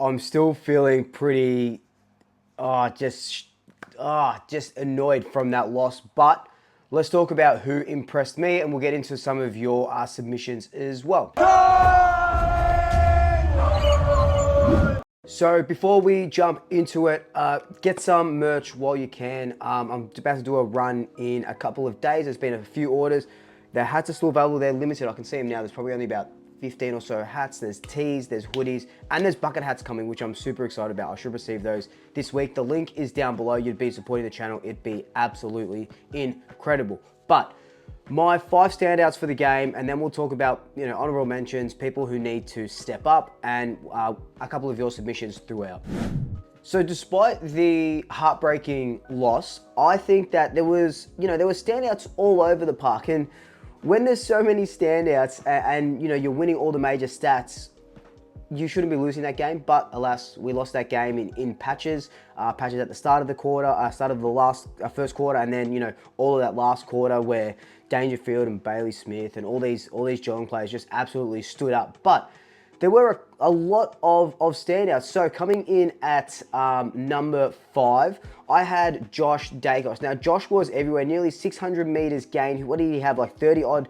I'm still feeling pretty, oh, just annoyed from that loss. But let's talk about who impressed me, and we'll get into some of your submissions as well. So before we jump into it, get some merch while you can. I'm about to do a run in a couple of days. There's been a few orders. The hats are still available. They're limited. I can see them now. There's probably only about 15 or so hats. There's tees, there's hoodies, and there's bucket hats coming, which I'm super excited about. I should receive those this week. The link is down below. You'd be supporting the channel. It'd be absolutely incredible. But my 5 standouts for the game, and then we'll talk about, honorable mentions, people who need to step up, and a couple of your submissions throughout. So despite the heartbreaking loss, I think that there was standouts all over the park. And when there's so many standouts and you're winning all the major stats, you shouldn't be losing that game. But alas, we lost that game in patches. Patches at the start of the quarter, start of the first quarter, and then all of that last quarter where Dangerfield and Bailey Smith and all these Geelong players just absolutely stood up. But there were a lot of standouts. So coming in at number 5, I had Josh Daicos. Now, Josh was everywhere, nearly 600 meters gained. What did he have? Like 30 odd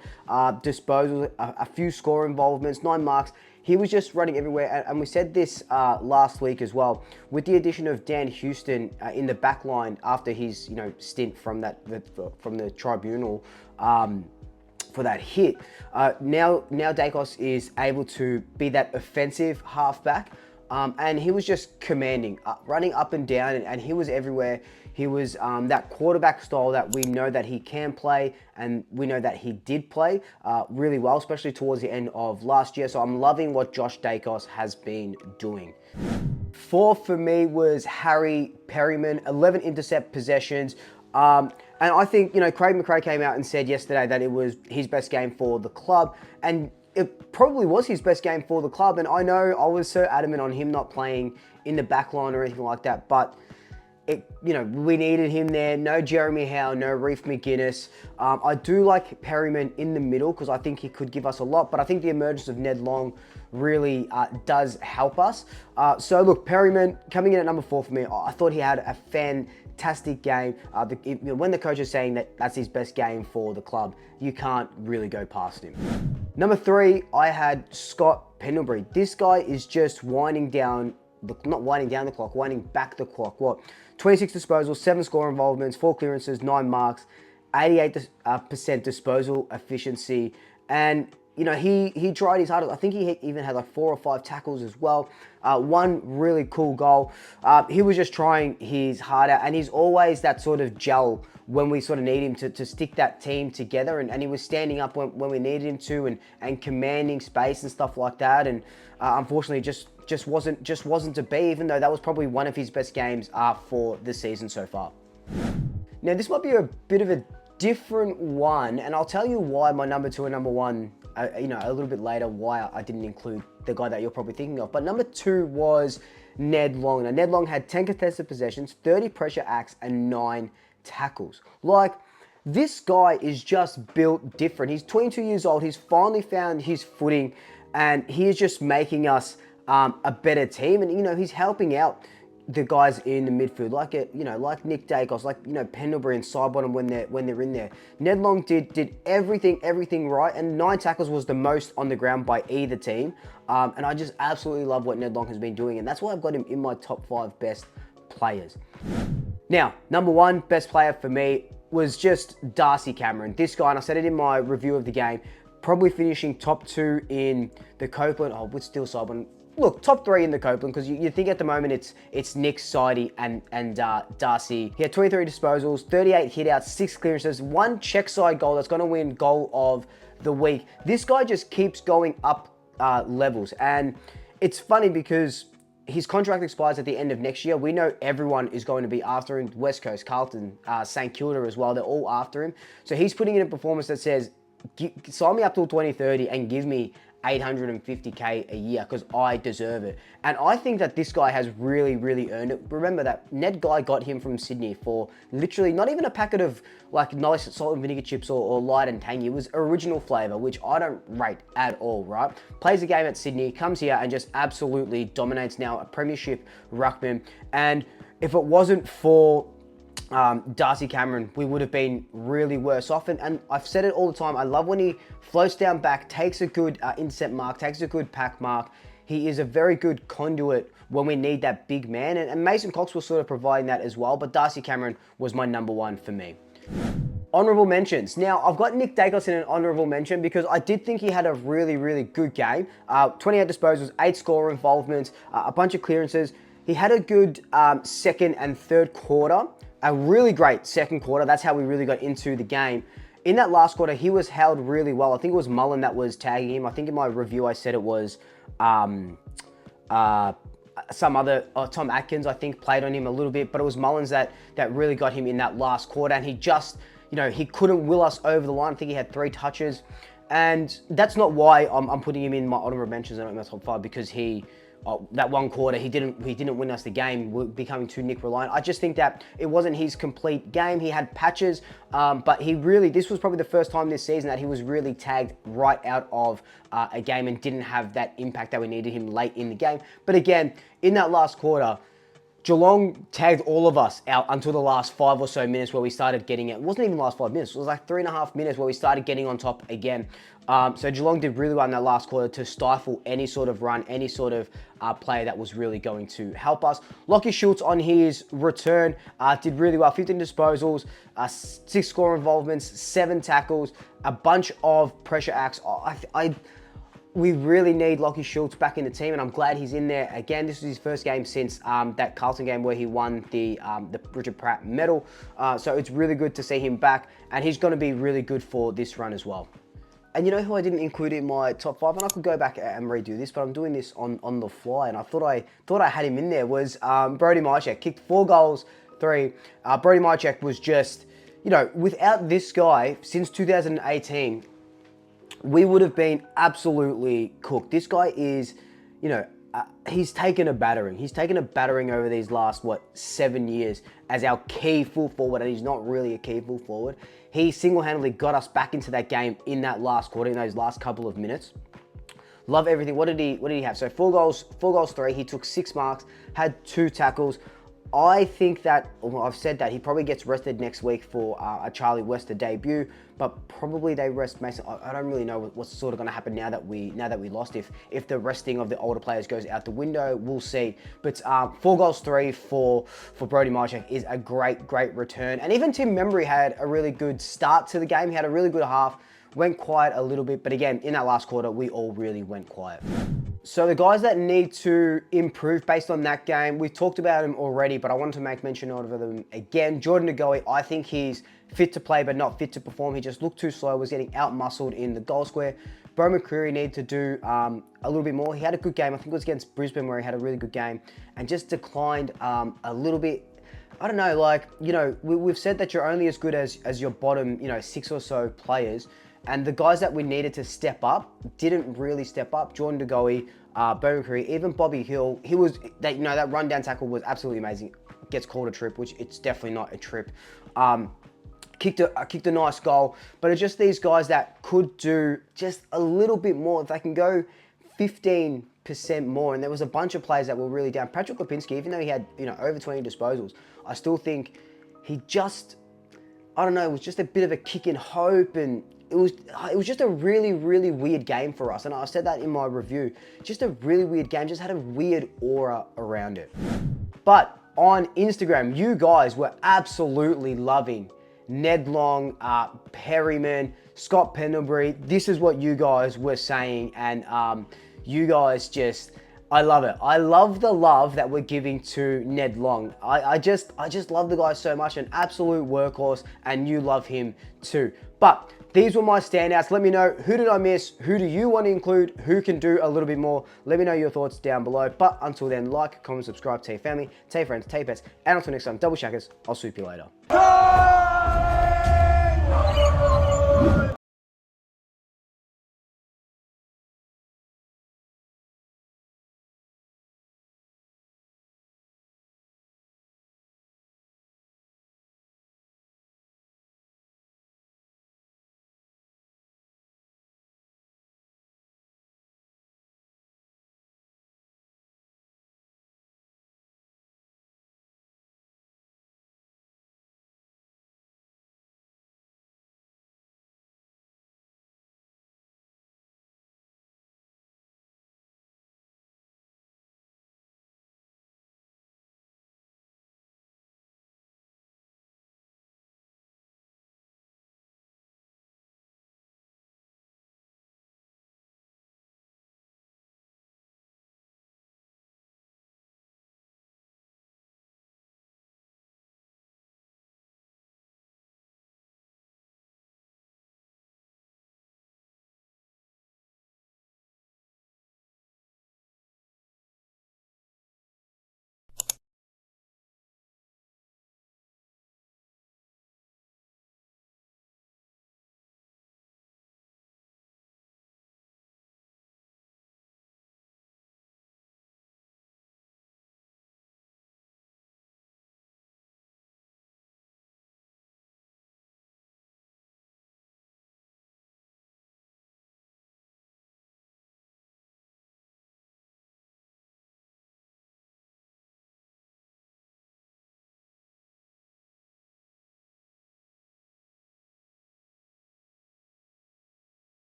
disposals, a few score involvements, 9 marks. He was just running everywhere, and we said this last week as well. With the addition of Dan Houston in the back line after his stint from the tribunal for that hit, now Daicos is able to be that offensive halfback, and he was just commanding, running up and down, and he was everywhere. He was that quarterback style that we know that he can play, and we know that he did play really well, especially towards the end of last year. So I'm loving what Josh Daicos has been doing. 4 for me was Harry Perryman, 11 intercept possessions. And I think, Craig McRae came out and said yesterday that it was his best game for the club, and it probably was his best game for the club. And I know I was so adamant on him not playing in the back line or anything like that, but we needed him there. No Jeremy Howe, no Reef McGuinness. I do like Perryman in the middle because I think he could give us a lot, but I think the emergence of Ned Long really does help us. So look, Perryman coming in at number 4 for me. I thought he had a fantastic game. When the coach is saying that that's his best game for the club, you can't really go past him. Number 3, I had Scott Pendlebury. This guy is just winding back the clock. What? 26 disposals, 7 score involvements, 4 clearances, 9 marks, 88% disposal efficiency. And, he tried his hardest. I think he even had like 4 or 5 tackles as well. One really cool goal. He was just trying his harder, and he's always that sort of gel when we sort of need him to stick that team together. And he was standing up when we needed him to, and commanding space and stuff like that. And unfortunately, just wasn't to be, even though that was probably one of his best games for the season so far. Now, this might be a bit of a different one, and I'll tell you why my number 2 and number 1, a little bit later, why I didn't include the guy that you're probably thinking of. But number 2 was Ned Long. Now, Ned Long had 10 contested possessions, 30 pressure acts, and 9 tackles. Like, this guy is just built different. He's 22 years old. He's finally found his footing, and he is just making us a better team. And he's helping out the guys in the midfield, like Nick Daicos, like Pendlebury and Sidebottom when they're in there. Ned Long did everything right, and 9 tackles was the most on the ground by either team. And I just absolutely love what Ned Long has been doing, and that's why I've got him in my top 5 best players. Now, number 1 best player for me was just Darcy Cameron. This guy, and I said it in my review of the game, probably finishing top 2 in the Copeland. Oh, with Steele, Sidebottom. Look, top 3 in the Copeland, because you think at the moment it's Nick, Sidey, and Darcy. He had 23 disposals, 38 hitouts, 6 clearances, 1 check side goal that's going to win goal of the week. This guy just keeps going up levels, and it's funny because his contract expires at the end of next year. We know everyone is going to be after him. West Coast, Carlton, St Kilda as well. They're all after him. So he's putting in a performance that says, sign me up till 2030 and give me $850K a year because I deserve it. And I think that this guy has really, really earned it. Remember that Ned Guy got him from Sydney for literally not even a packet of like nice salt and vinegar chips or light and tangy. It was original flavor, which I don't rate at all, right? Plays the game at Sydney, comes here and just absolutely dominates now, a premiership ruckman. And if it wasn't for Darcy Cameron, we would have been really worse off. And I've said it all the time. I love when he floats down back, takes a good intercept mark, takes a good pack mark. He is a very good conduit when we need that big man. And Mason Cox was sort of providing that as well. But Darcy Cameron was my number one for me. Honourable mentions. Now, I've got Nick Daicos in an honourable mention because I did think he had a really, really good game. 28 disposals, 8 score involvements, a bunch of clearances. He had a good second and third quarter. A really great second quarter. That's how we really got into the game. In that last quarter, he was held really well. I think it was Mullen that was tagging him. I think in my review, I said it was some other, Tom Atkins, I think, played on him a little bit, but it was Mullins that really got him in that last quarter. And he just, you know, he couldn't will us over the line. I think he had 3 touches. And that's not why I'm putting him in my honourable mentions and not in my top 5, because that one quarter, he didn't win us the game. We're becoming too Nick reliant. I just think that it wasn't his complete game. He had patches, but this was probably the first time this season that he was really tagged right out of a game and didn't have that impact that we needed him late in the game. But again, in that last quarter, Geelong tagged all of us out until the last 5 or so minutes where we started getting it. It wasn't even the last 5 minutes. It was like 3.5 minutes where we started getting on top again. So Geelong did really well in that last quarter to stifle any sort of run, any sort of play that was really going to help us. Lockie Schultz on his return did really well. 15 disposals, 6 score involvements, 7 tackles, a bunch of pressure acts. We really need Lockie Schultz back in the team, and I'm glad he's in there. Again, this was his first game since that Carlton game where he won the Richard Pratt medal. So it's really good to see him back, and he's going to be really good for this run as well. And you know who I didn't include in my top 5, and I could go back and redo this, but I'm doing this on the fly, and I thought I had him in there, was Brody Mychek. Kicked 4 goals, 3. Brody Mychek was just, you know, without this guy, since 2018, we would have been absolutely cooked. This guy is, you know, he's taken a battering. He's taken a battering over these last, 7 years as our key full forward, and he's not really a key full forward. He single-handedly got us back into that game in that last quarter, in those last couple of minutes. Love everything. What did he have? So 4 goals, 3. He took 6 marks, had 2 tackles. I think that, well, I've said that he probably gets rested next week for a Charlie Wester debut, but probably they rest Mason. I don't really know what's sort of going to happen now that we lost. If the resting of the older players goes out the window, we'll see. But 4 goals, 3 for Brody Mychek is a great return. And even Tim Membry had a really good start to the game. He had a really good half, went quiet a little bit, but again, in that last quarter, we all really went quiet. So the guys that need to improve based on that game, we talked about him already, but I wanted to make mention of them again. Jordan Ngoe, I think he's fit to play, but not fit to perform. He just looked too slow, was getting out-muscled in the goal square. Beau McCreary needed to do a little bit more. He had a good game. I think it was against Brisbane where he had a really good game and just declined a little bit. I don't know, like, you know, we've said that you're only as good as your bottom, you know, 6 or so players. And the guys that we needed to step up didn't really step up. Jordan Ngoe, Beau McCreary, even Bobby Hill. That rundown tackle was absolutely amazing. Gets called a trip, which it's definitely not a trip. Kicked a nice goal, but it's just these guys that could do just a little bit more. If they can go 15% more, and there was a bunch of players that were really down. Patrick Lipinski, even though he had, you know, over 20 disposals, I still think he just, I don't know, it was just a bit of a kick in hope, and it was just a really weird game for us. And I said that in my review. Just a really weird game, just had a weird aura around it. But on Instagram, you guys were absolutely loving Ned Long, Perryman, Scott Pendlebury. This is what you guys were saying, and you guys just, I love it. I love the love that we're giving to Ned Long. I just love the guy so much, an absolute workhorse, and you love him too. But these were my standouts. Let me know, who did I miss? Who do you want to include? Who can do a little bit more? Let me know your thoughts down below. But until then, like, comment, subscribe, tell your family, tell your friends, tell your pets, and until next time, double shackers, I'll swoop you later.